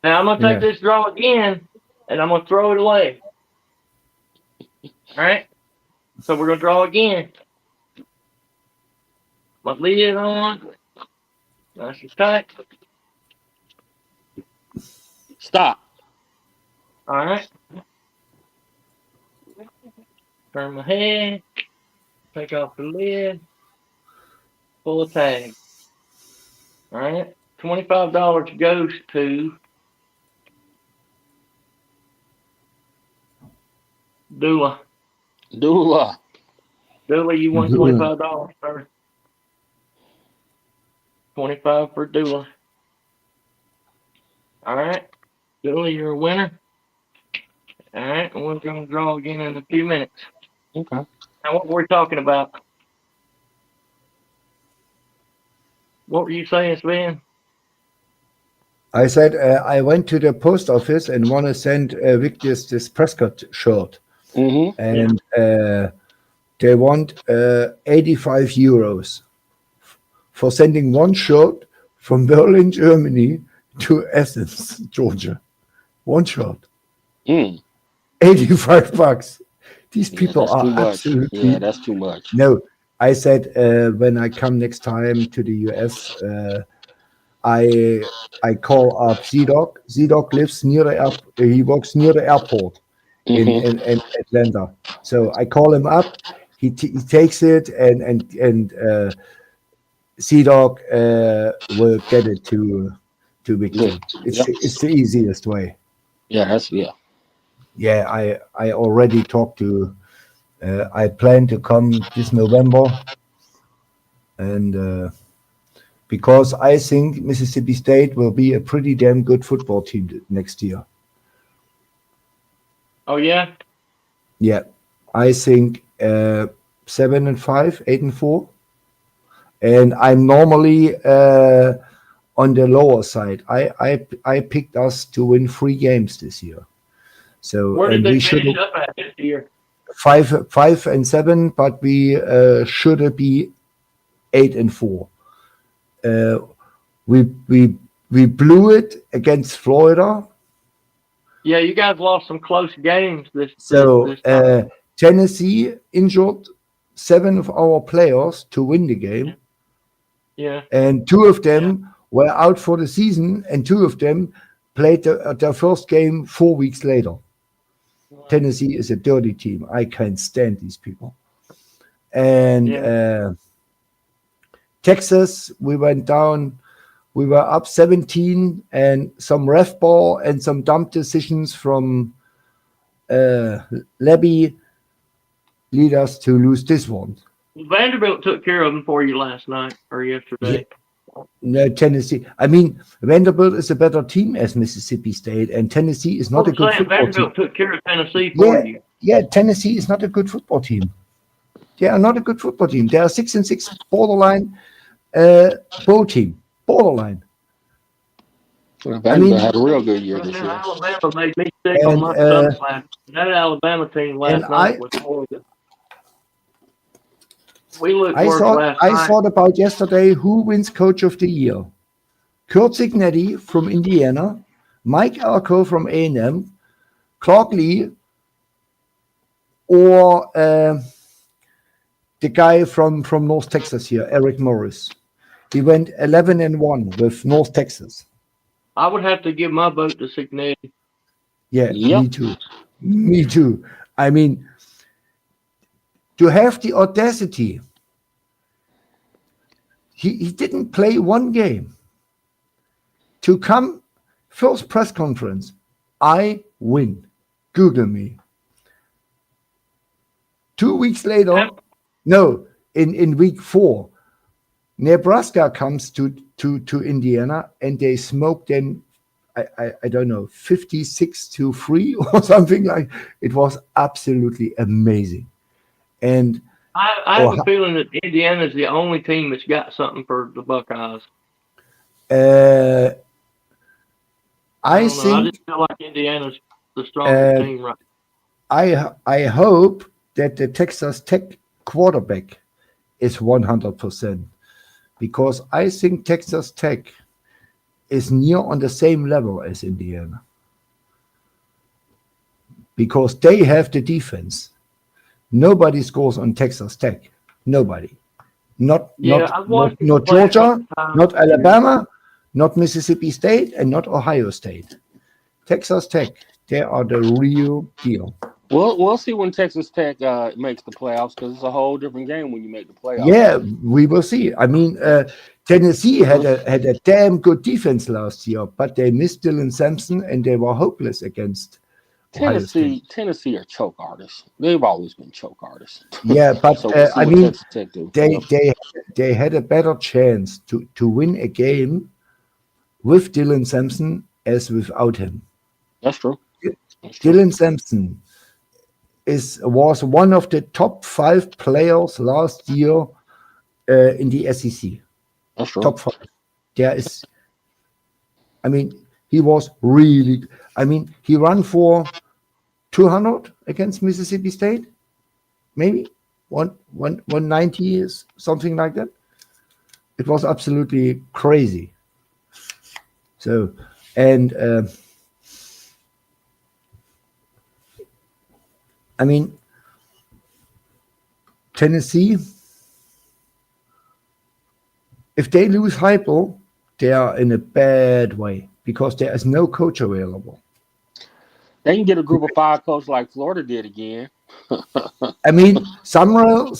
Now I'm gonna take Yeah. this draw again, and I'm gonna throw it away. All right. So we're gonna draw again. My lid on. Nice and tight. Stop. All right. Turn my head. Take off the lid. Pull a tag. All right. $25 goes to Dula. Dula. Dula, you won $25, sir. 25 for Dula. All right. Dula, you're a winner. All right. And we're going to draw again in a few minutes. Okay. Now, what were we talking about? What were you saying, Sven? I said I went to the post office and want to send Vic this Prescott shirt, Mm-hmm. and they want 85 euros for sending one shirt from Berlin, Germany to Athens, Georgia. One shirt. 85 bucks. These people that's are too much. absolutely. Yeah, that's too much. No, I said when I come next time to the US, I call up Z-Dog. Z-Dog lives near the airport. He works near the airport in Atlanta. So I call him up. He takes it, and Z-Dog will get it to Victor. It's the easiest way. Yeah, Yeah, I already talked to. I plan to come this November, and because I think Mississippi State will be a pretty damn good football team next year. Oh, yeah? Yeah, I think 7-5, 8-4, and I'm normally on the lower side. I picked us to win 3 games this year. So Where did we they should finish up at this year? 5-7, but we should be 8-4. We blew it against Florida. Yeah, you guys lost some close games this So time. Tennessee injured 7 of our players to win the game. Yeah. And 2 of them were out for the season, and 2 of them played their first game 4 weeks later. Tennessee is a dirty team. I can't stand these people. And Texas, we went down. We were up 17, and some ref ball and some dumb decisions from Levy lead us to lose this one. Vanderbilt took care of them for you last night or yesterday. No, Tennessee. I mean, Vanderbilt is a better team as Mississippi State, and Tennessee is not a good football Vanderbilt team. took care of Tennessee for you. Yeah, Tennessee is not a good football team. They are not a good football team. They are 6-6, borderline bowl team. Borderline. Well, Vanderbilt had a real good year this year. Alabama made me sick on my stomach last. That Alabama team last night was horrible. We looked worse last night. I thought about yesterday who wins Coach of the Year. Kurt Signetti from Indiana, Mike Elko from A&M, Clark Lee, or the guy from North Texas here, Eric Morris. He went 11-1 with North Texas. I would have to give my vote to Signetti. Yeah, me too. Me too. I mean, to have the audacity, he didn't play one game. To come, first press conference, I win. Google me. 2 weeks later, in week 4, Nebraska comes to Indiana and they smoke them, I don't know, 56-3 or something like. It was absolutely amazing. And I have a feeling that Indiana is the only team that's got something for the Buckeyes. I just feel like Indiana's the strongest team right now. I hope that the Texas Tech quarterback is 100%, because I think Texas Tech is near on the same level as Indiana, because they have the defense. Nobody scores on Texas Tech. Nobody. Not Georgia, not Alabama, not Mississippi State, and not Ohio State. Texas Tech, they are the real deal. We'll see when Texas Tech makes the playoffs, because it's a whole different game when you make the playoffs. Yeah, we will see. I mean, Tennessee had a damn good defense last year, but they missed Dylan Sampson and they were hopeless against Tennessee are choke artists. They've always been choke artists. Yeah, but So we'll I mean, they had a better chance to win a game with Dylan Sampson as without him. That's true. Dylan Sampson was one of the top 5 players last year in the SEC. That's true. Top 5. He was really. He ran for 200 against Mississippi State, maybe 190 is something like that. It was absolutely crazy. So, and Tennessee, if they lose Heupel, they are in a bad way, because there is no coach available. They can get a group of 5 coach like Florida did again. Summerall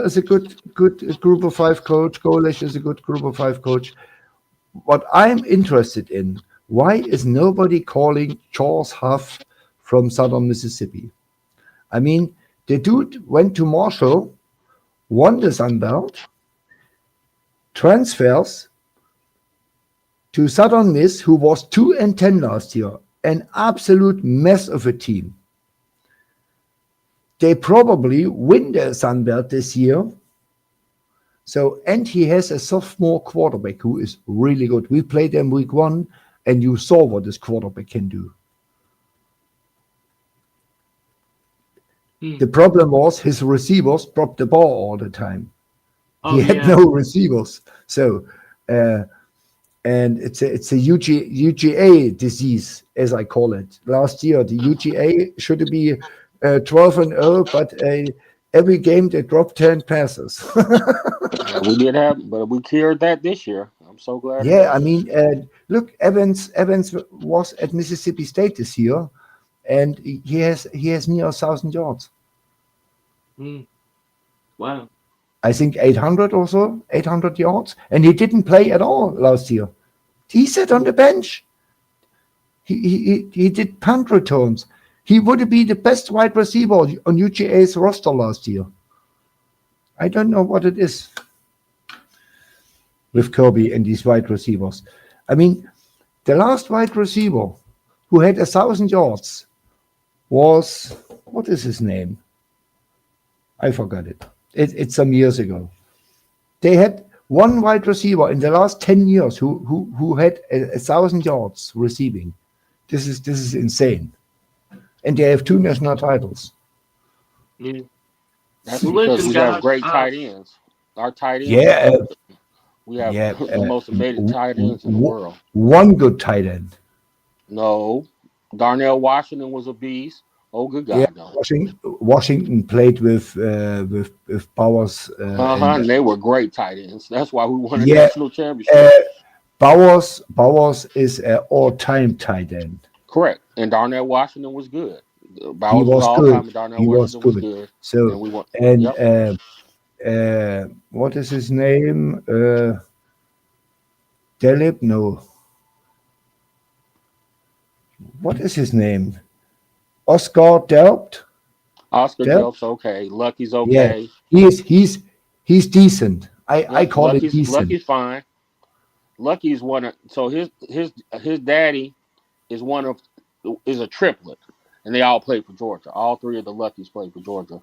is a good group of 5 coach. Golish is a good group of 5 coach. What I'm interested in, why is nobody calling Charles Huff from Southern Mississippi? The dude went to Marshall, won the Sun Belt, transfers to Southern Miss, who was 2-10 last year, an absolute mess of a team. They probably win the Sun Belt this year. So, and he has a sophomore quarterback who is really good. We played them week 1, and you saw what this quarterback can do. The problem was his receivers dropped the ball all the time. He had no receivers. So, and it's a UGA disease, as I call it. Last year, the UGA should be 12-0, but every game they dropped 10 passes. Yeah, we did have, but we cured that this year. I'm so glad. Yeah, I mean, look, Evans was at Mississippi State this year, and he has near 1,000 yards. Wow. I think 800 or so, 800 yards, and he didn't play at all last year. He sat on the bench. He did punt returns. He would be the best wide receiver on UGA's roster last year. I don't know what it is with Kirby and these wide receivers. I mean, the last wide receiver who had 1,000 yards was, what is his name? I forgot it. It's some years ago. They had one wide receiver in the last 10 years who had 1,000 yards receiving. This is insane. And they have 2 national titles. Yeah. That's because we have great tight ends. Our tight ends. Yeah. We have the most amazing tight ends in the world. One good tight end. No. Darnell Washington was a beast. Oh, good God, no. Washington played with Bowers. And they were great tight ends. That's why we won a national championship. Bowers is an all-time tight end. Correct. And Darnell Washington was good. Bowers was good. And Darnell Washington was good. So, and we won. What is his name? Delip? No. What is his name? Oscar Delpt? Oscar Delpt's okay. Lucky's okay. Yeah, he's decent. I call it decent. Lucky's fine. Lucky's one of, so his daddy is a triplet, and they all played for Georgia. All 3 of the Luckies played for Georgia.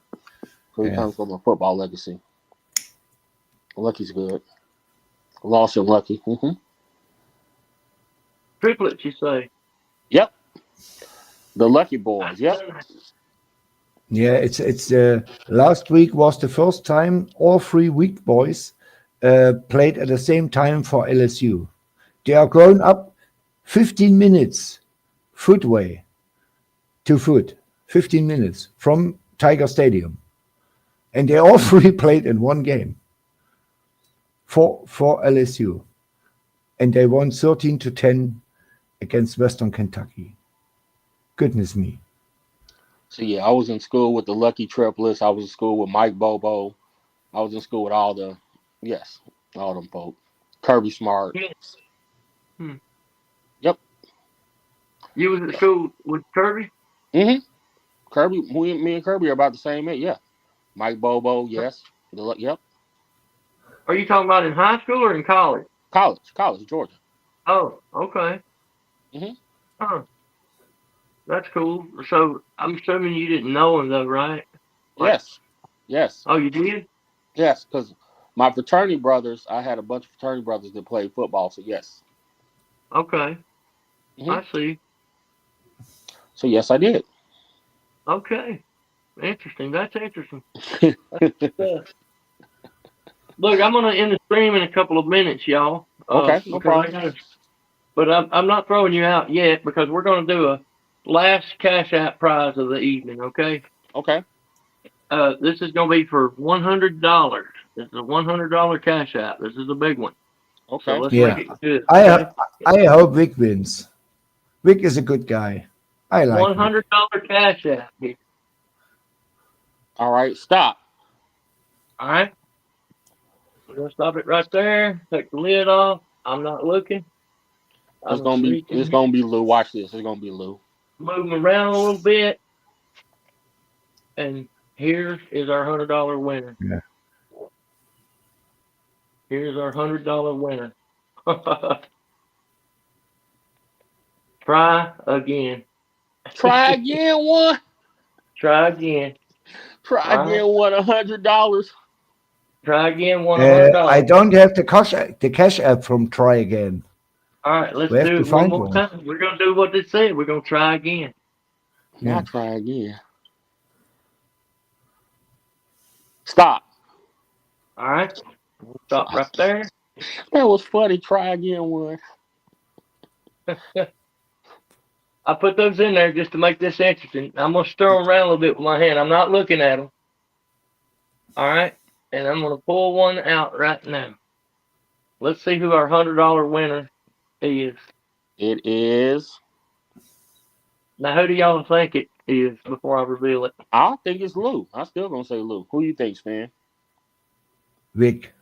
So he comes from a football legacy. Lucky's good. Lost and Lucky. Mm-hmm. Triplets, you say? Yep. The Lucky Boys. Yep. Yeah, it's last week was the first time all 3 weak boys played at the same time for LSU. They are growing up 15 minutes footway to foot, 15 minutes from Tiger Stadium, and they all 3 played in one game for LSU, and they won 13-10 against Western Kentucky. Goodness me. So yeah, I was in school with the Lucky Triplets. I was in school with Mike Bobo. I was in school with all them folks. Kirby Smart. Yep. You was at school with Kirby? Mm-hmm. Kirby, me and Kirby are about the same age. Yeah. Mike Bobo, yes. Yep. Are you talking about in high school or in college? College, Georgia. Oh, okay. Mm-hmm. Huh. That's cool. So I'm assuming you didn't know him though, right? Yes. Oh, you did? Yes, because my fraternity brothers, I had a bunch of fraternity brothers that played football, so yes. Okay. Mm-hmm. I see. So yes, I did. Okay. Interesting. That's interesting. Look, I'm gonna end the stream in a couple of minutes, y'all. Okay, no problem. But I'm not throwing you out yet because we're gonna do a last Cash App prize of the evening. Okay. Okay. This is gonna be for $100. This is a $100 Cash App. This is a big one. Okay. So let's make it good. I hope Vic wins. Vic is a good guy. I like $100 Cash App. All right, stop. All right. We're gonna stop it right there. Take the lid off. I'm not looking. It's gonna be Lou. Watch this. It's gonna be Lou. Move them around a little bit. And here is our $100 winner. Yeah. Here's our $100 winner. Try again. Try again, one. Try again. Try again, $100. Try again, $100. I don't have the cash app from Try Again. All right, let's do it one more time. We're gonna do what they said. We're gonna try again. Now try again. Stop. All right. We'll stop right there. That was funny. Try again, one. I put those in there just to make this interesting. I'm gonna stir them around a little bit with my hand. I'm not looking at them. All right, and I'm gonna pull one out right now. Let's see who our $100 winner is. It is. Now, who do y'all think it is before I reveal it? I think it's Lou. I'm still gonna say Lou. Who you think, Span? Vic.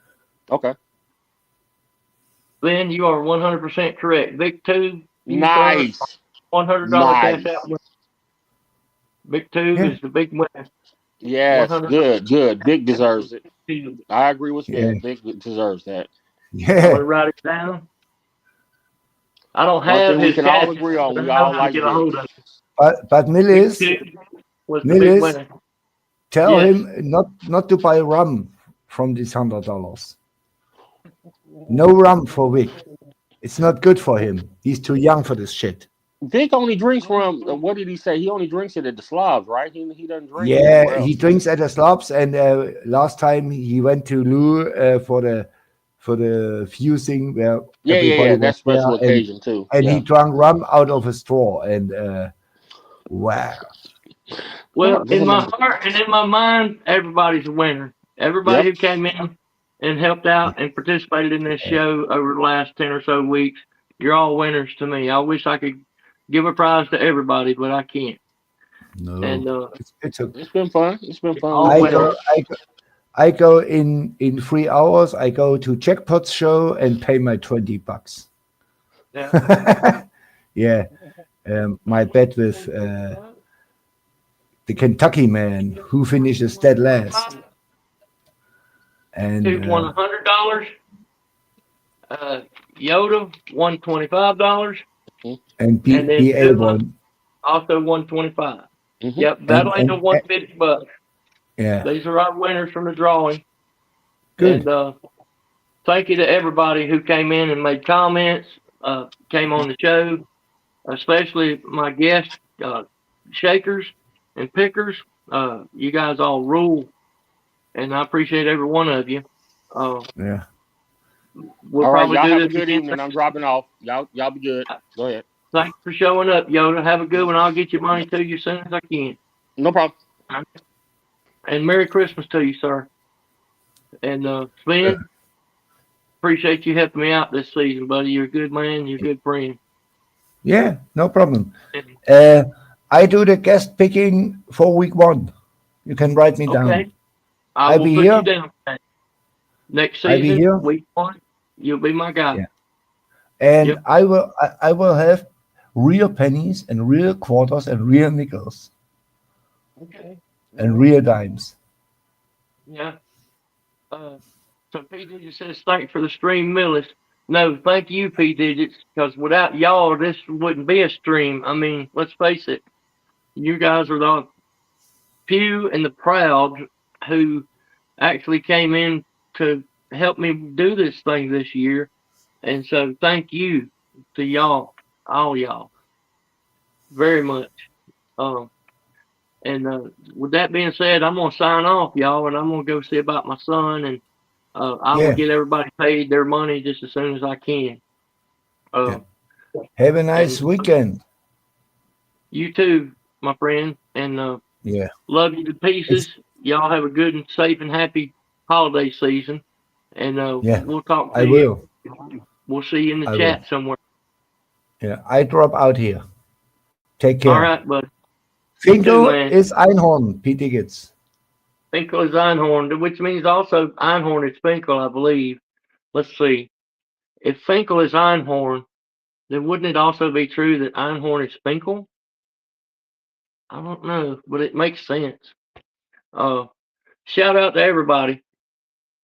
Okay. Ben, you are 100% correct. Vic 2, Nice. $100 cash out winner. Vic 2 Yeah. is the big winner. Yes, 100. good. Vic deserves it. I'm I agree with Yeah. Span. Vic deserves that. Yeah. gonna write it down. I don't One have thing we his can all cash, agree on, but I we know all how to like get a Vic. hold of it. But Vic Millis, 2 was the big winner. tell Yes. him not to buy rum from these $100. No rum for Vic. It's not good for him. He's too young for this shit. Vic only drinks from what did he say? He only drinks it at the Slavs, right? He doesn't drink Yeah, anywhere he else. drinks at the slopes, and last time he went to Lou for the fusing where everybody was That's special there, occasion too. and Yeah. he drank rum out of a straw, and wow. Well, in my heart and in my mind, everybody's a winner. Everybody Yep. who came in and helped out and participated in this show over the last 10 or so weeks, you're all winners to me. I wish I could give a prize to everybody, but I can't. No, And It's been fun. It's been fun. all I winners. go, I go in 3 hours. I go to Jackpot's show and pay my $20. Yeah. Yeah, my bet with the Kentucky man who finishes dead last. And Who won $100? Yoda won $25, and and then BA Billa won. also won 25. Mhm. Yep, Battle Angel won $50. Yeah, These are our winners from the drawing. good. And thank you to everybody who came in and made comments, came on the show, especially my guests, Shakers and Pickers. You guys all rule, and I appreciate every one of you. Yeah. We'll All right, probably y'all do have a this good again. evening. I'm dropping off. Y'all be good. Go ahead. Thanks for showing up, Yoda. Have a good one. I'll get your money to you as soon as I can. No problem. And Merry Christmas to you, sir. And Sven, appreciate you helping me out this season, buddy. You're a good man. You're a good friend. Yeah, no problem. And, I do the guest picking for week 1. You can write me down. okay. I I'll will be put here. you down. Next I'll be season, here. week 1, you'll be my guy. Yeah. And Yep. I will have real pennies and real quarters and real nickels Okay. and real dimes. Yeah. So P Digits says thanks for the stream, Millis. No, thank you, P Digits, because without y'all, this wouldn't be a stream. I mean, let's face it, you guys are the few and the proud who actually came in to help me do this thing this year. And so thank you to y'all, all y'all, very much. And with that being said, I'm gonna sign off, y'all, and I'm gonna go see about my son, and I will Yeah. get everybody paid their money just as soon as I can. Have a nice weekend. You too, my friend, and Yeah. love you to pieces. Y'all have a good and safe and happy holiday season, and Yeah, we'll talk to I you. will. We'll see you in the I chat will. somewhere. Yeah, I drop out here. Take care. All right, bud. You too, Finkel man. is Einhorn, P. Diggits. Finkel is Einhorn, which means also Einhorn is Finkel, I believe. Let's see. If Finkel is Einhorn, then wouldn't it also be true that Einhorn is Finkel? I don't know, but it makes sense. Shout out to everybody.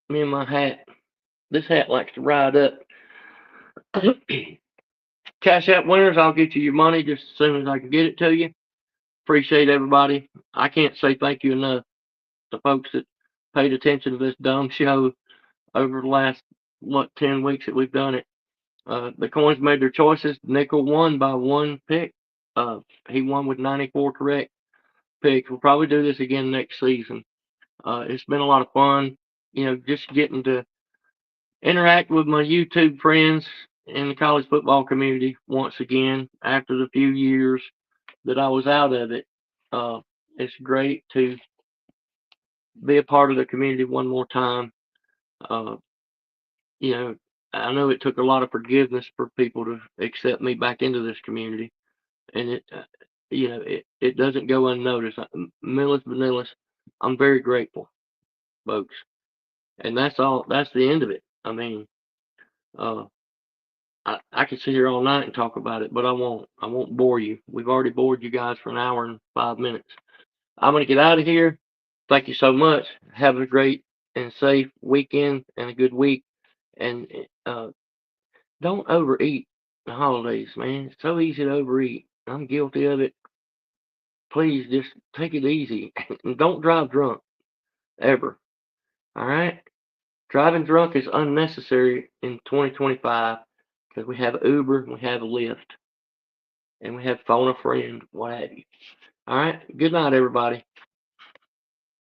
Me and my hat. This hat likes to ride up. Cash App winners, I'll get you your money just as soon as I can get it to you. Appreciate everybody. I can't say thank you enough to folks that paid attention to this dumb show over the last 10 weeks that we've done it. The coins made their choices. Nickel won by 1 pick. He won with 94 correct picks. We'll probably do this again next season. It's been a lot of fun, just getting to interact with my YouTube friends in the college football community once again after the few years that I was out of it. It's great to be a part of the community one more time. Uh, you know, I know it took a lot of forgiveness for people to accept me back into this community, and it doesn't go unnoticed. Millis Vanillis, I'm very grateful, folks, and that's all. That's the end of it. I mean, uh, I could sit here all night and talk about it, but I won't. I won't bore you. We've already bored you guys for an hour and 5 minutes. I'm gonna get out of here. Thank you so much. Have a great and safe weekend and a good week. And don't overeat the holidays, man. It's so easy to overeat. I'm guilty of it. Please just take it easy and don't drive drunk ever. All right? Driving drunk is unnecessary in 2025 because we have Uber, we have Lyft, and we have phone a friend, what have you. All right? Good night, everybody.